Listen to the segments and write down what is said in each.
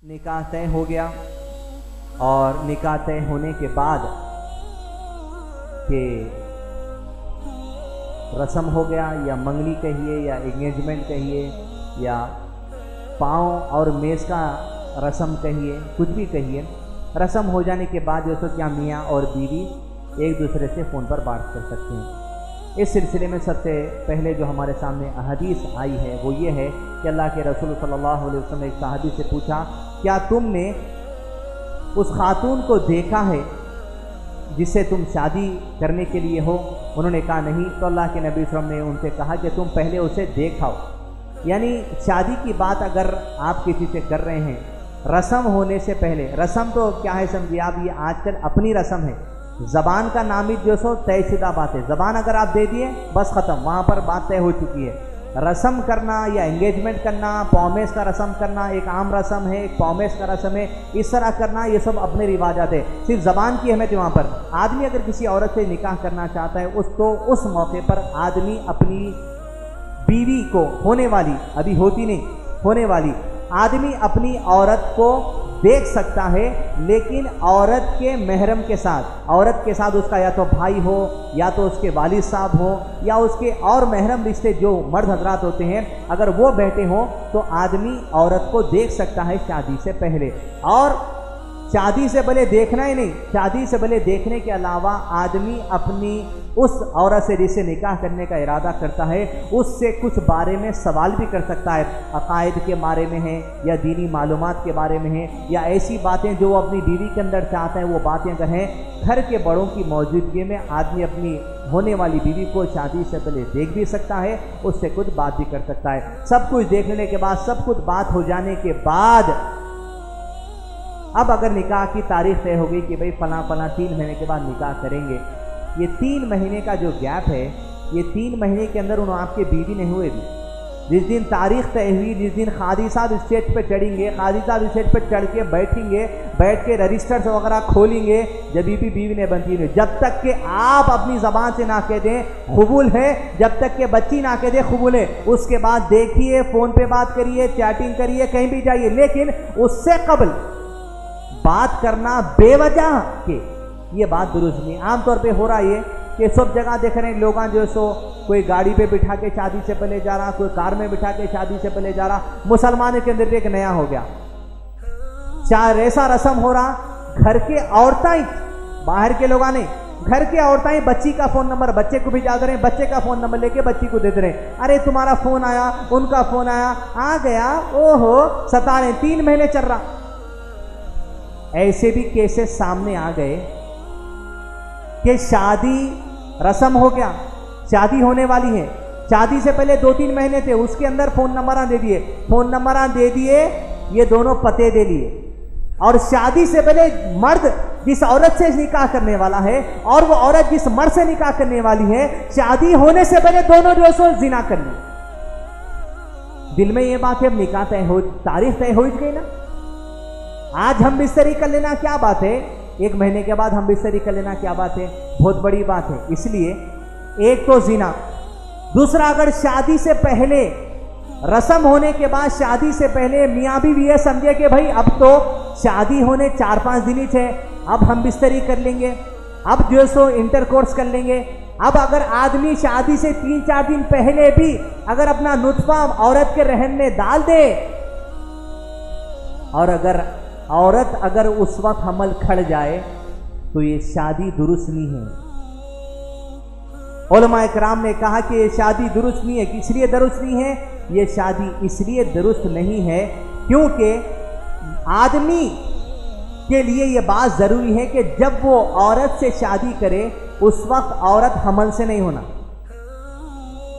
निकाह तय हो गया और निकाह तय होने के बाद कि रस्म हो गया या मंगनी कहिए या एंगेजमेंट कहिए या पाँव और मेज़ का रस्म कहिए, कुछ भी कहिए, रस्म हो जाने के बाद जो क्या मियाँ और बीवी एक दूसरे से फ़ोन पर बात कर सकते हैं। इस सिलसिले में सबसे पहले जो हमारे सामने हदीस आई है वो ये है कि अल्लाह के रसूल सल्लल्लाहु अलैहि वसल्लम ने एक सहाबी से पूछा, क्या तुमने उस खातून को देखा है जिससे तुम शादी करने के लिए हो? उन्होंने कहा नहीं। तो अल्लाह के नबी सल्लल्लाहु अलैहि वसल्लम ने उनसे कहा कि तुम पहले उसे देखाओ। यानी शादी की बात अगर आप किसी से कर रहे हैं रस्म होने से पहले, रस्म तो क्या है समझिए आप, ये आजकल अपनी रस्म है, ज़बान का नामिद जो सो तयशुदा बात है, ज़बान अगर आप दे दिए बस ख़त्म, वहाँ पर बात तय हो चुकी है। रस्म करना या एंगेजमेंट करना, पौमेस का रस्म करना एक आम रस्म है, एक पौमेस का रस्म है, इस तरह करना ये सब अपने रिवाजात है, सिर्फ ज़बान की अहमियत है वहाँ पर। आदमी अगर किसी औरत से निकाह करना चाहता है उस मौके पर आदमी अपनी बीवी को, होने वाली, अभी होती नहीं, होने वाली, आदमी अपनी औरत को देख सकता है, लेकिन औरत के महरम के साथ, औरत के साथ उसका या तो भाई हो या तो उसके वालिद साहब हो या उसके और महरम रिश्ते जो मर्द हजरात होते हैं, अगर वो बैठे हों तो आदमी औरत को देख सकता है शादी से पहले। और शादी से पहले देखना ही नहीं, शादी से पहले देखने के अलावा आदमी अपनी उस औरत से जिससे निकाह करने का इरादा करता है उससे कुछ बारे में सवाल भी कर सकता है, अकायद के बारे में है या दीनी मालूमात के बारे में है या ऐसी बातें जो वो अपनी बीवी के अंदर चाहते हैं वो बातें अगर हैं। घर के बड़ों की मौजूदगी में आदमी अपनी होने वाली बीवी को शादी से पहले देख भी सकता है, उससे कुछ बात भी कर सकता है। सब कुछ देखने के बाद, सब कुछ बात हो जाने के बाद, अब अगर निकाह की तारीख तय हो गई कि भाई फला 3 महीने के बाद निकाह करेंगे, ये 3 महीने का जो गैप है, ये 3 महीने के अंदर उन्होंने आपके बीवी नहीं हुए भी, जिस दिन तारीख तय हुई, जिस दिन काजी साहब स्टेज पे चढ़ेंगे, काजी साहब स्टेज पे चढ़ के बैठेंगे, बैठ के रजिस्टर्स वगैरह खोलेंगे, जब भी बीवी ने बनती है, जब तक कि आप अपनी ज़बान से ना कह दें कबूल है, जब तक कि बच्ची ना कह दे कबूल है, उसके बाद देखिए, फ़ोन पे बात करिए, चैटिंग करिए, कहीं भी जाइए, लेकिन उससे कबल बात करना बेवजह के, ये बात दुरुस्त नहीं। आमतौर पे हो रहा है ये कि सब जगह देख रहे हैं लोग जो सो कोई गाड़ी पे बिठा के शादी से पहले जा रहा, कोई कार में बिठा के शादी से पहले जा रहा। मुसलमानों के अंदर एक नया हो गया, चाहे ऐसा रस्म हो रहा, घर के औरतें, बाहर के लोग नहीं, घर के औरतें बच्ची का फ़ोन नंबर बच्चे को भिजा दे रहे हैं, बच्चे का फ़ोन नंबर लेके बच्ची को दे दे रहे हैं, अरे तुम्हारा फ़ोन आया, उनका फ़ोन आया, आ गया, ओहो सता रहे, 3 महीने चल रहा। ऐसे भी केसेस सामने आ गए कि शादी रस्म हो गया, शादी होने वाली है, शादी से पहले 2-3 महीने थे, उसके अंदर फ़ोन नंबर दे दिए, फ़ोन नंबर दे दिए, ये दोनों पते दे लिए, और शादी से पहले मर्द जिस औरत से निकाह करने वाला है और वो औरत जिस मर्द से निकाह करने वाली है, शादी होने से पहले दोनों जो सो जिना कर ली। दिल में ये बात है, अब निकाह तय हो, तारीख तय हो गई ना, आज हम बिस्तरी कर लेना क्या बात है, 1 महीने के बाद हम बिस्तरी कर लेना क्या बात है, बहुत बड़ी बात है। इसलिए एक तो जिना, दूसरा अगर शादी से पहले, रस्म होने के बाद शादी से पहले मियाँ भी ये समझे कि भाई अब तो शादी होने 4-5 दिन ही थे, अब हम बिस्तरी कर लेंगे, अब जो सो इंटरकोर्स कर लेंगे। अब अगर आदमी शादी से 3-4 दिन पहले भी अगर अपना नुत्फा औरत के रहन में डाल दे, और अगर औरत अगर उस वक्त हमल खड़ जाए तो ये शादी दुरुस्त नहीं है। उलमा इकराम ने कहा कि ये शादी दुरुस्त नहीं है, इसलिए दुरुस्त नहीं है, ये शादी इसलिए दुरुस्त नहीं है क्योंकि आदमी के लिए ये बात ज़रूरी है कि जब वो औरत से शादी करे उस वक्त औरत हमल से नहीं होना,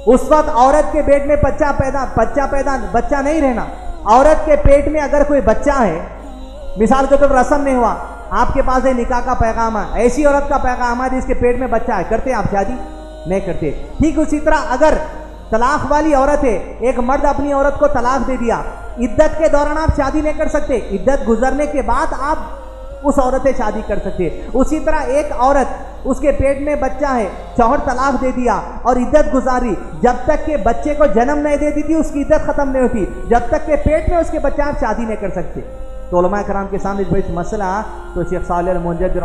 उस वक्त औरत के पेट में बच्चा नहीं रहना। औरत के पेट में अगर कोई बच्चा है, मिसाल के तौर पर रस्म नहीं हुआ, आपके पास है निकाह का पैगाम है, ऐसी औरत का पैगाम है जिसके पेट में बच्चा है, करते आप शादी? नहीं करते। ठीक उसी तरह अगर तलाक वाली औरत है, एक मर्द अपनी औरत को तलाक दे दिया, इद्दत के दौरान आप शादी नहीं कर सकते, इद्दत गुजरने के बाद आप उस औरत से शादी कर सकते। उसी तरह एक औरत, उसके पेट में बच्चा है, शौहर तलाक दे दिया और इद्दत गुजारी, जब तक के बच्चे को जन्म नहीं दे दी थी उसकी इद्दत खत्म नहीं होती, जब तक के पेट में उसके बच्चा आप शादी नहीं कर सकते। تو علماء کرام کے سامنے جب اس مسئلہ تو شیخ صالح المنجد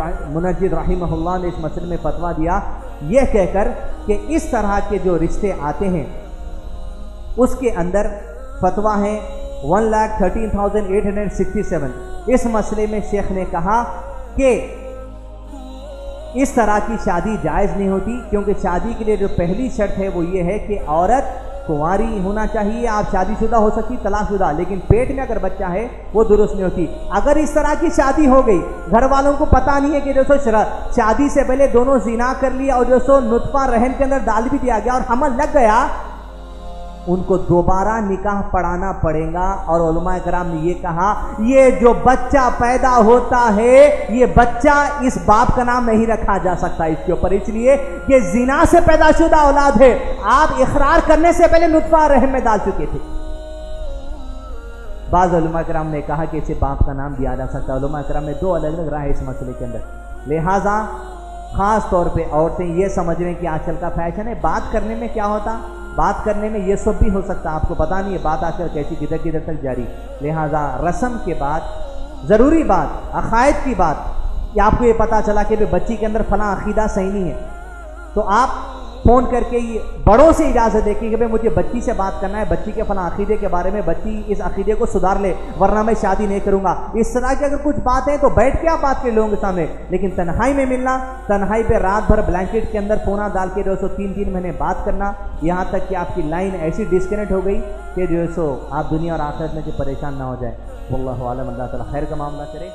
رحمہ اللہ نے اس مسئلے میں فتویٰ دیا یہ کہہ کر کہ اس طرح کے جو رشتے آتے ہیں اس کے اندر فتویٰ ہے 1,13,867۔ اس مسئلے میں شیخ نے کہا کہ اس طرح کی شادی جائز نہیں ہوتی، کیونکہ شادی کے لیے جو پہلی شرط ہے وہ یہ ہے کہ عورت کنواری ہونا چاہیے۔ آپ شادی شدہ ہو سکتی، طلاق شدہ، لیکن پیٹ میں اگر بچہ ہے وہ درست نہیں ہوتی۔ اگر اس طرح کی شادی ہو گئی، گھر والوں کو پتہ نہیں ہے کہ جو سو شادی سے پہلے دونوں زنا کر لیا اور جو سو نطفہ رحم کے اندر ڈال بھی دیا گیا اور حمل لگ گیا، ان کو دوبارہ نکاح پڑھانا پڑے گا۔ اور علماء کرام نے یہ کہا یہ جو بچہ پیدا ہوتا ہے یہ بچہ اس باپ کا نام نہیں رکھا جا سکتا اس کے اوپر، اس لیے کہ زنا سے پیدا شدہ اولاد ہے، آپ اقرار کرنے سے پہلے نطفہ رحم میں ڈال چکے تھے۔ بعض علماء کرام نے کہا کہ اسے باپ کا نام دیا جا سکتا ہے۔ علماء کرام نے دو الگ الگ رائے اس مسئلے کے اندر، لہٰذا خاص طور پہ عورتیں یہ سمجھ رہے ہیں کہ آج کل کا فیشن ہے بات کرنے میں، کیا ہوتا بات کرنے میں یہ سب بھی ہو سکتا، آپ کو پتا نہیں ہے بات آ کر کیسی کدھر کدھر تک جاری۔ لہٰذا رسم کے بعد ضروری بات، عقائد کی بات، کہ آپ کو یہ پتا چلا کہ بچی کے اندر فلاں عقیدہ صحیح نہیں ہے تو آپ فون کر کے یہ بڑوں سے اجازت دے کہ مجھے بچی سے بات کرنا ہے، بچی کے فلاں عقیدے کے بارے میں، بچی اس عقیدے کو سدھار لے ورنہ میں شادی نہیں کروں گا۔ اس طرح کی اگر کچھ بات ہے تو بیٹھ کے آپ بات کریں لوگوں کے سامنے، لیکن تنہائی میں ملنا، تنہائی پہ رات بھر بلینکٹ کے اندر پونا ڈال کے جو سو 3 مہینے بات کرنا، یہاں تک کہ آپ کی لائن ایسی ڈسکنیکٹ ہو گئی کہ جو سو آپ دنیا اور آخرت میں کہ پریشان نہ ہو جائے۔ واللہ عالم، اللہ تعالیٰ خیر کا معاملہ کرے۔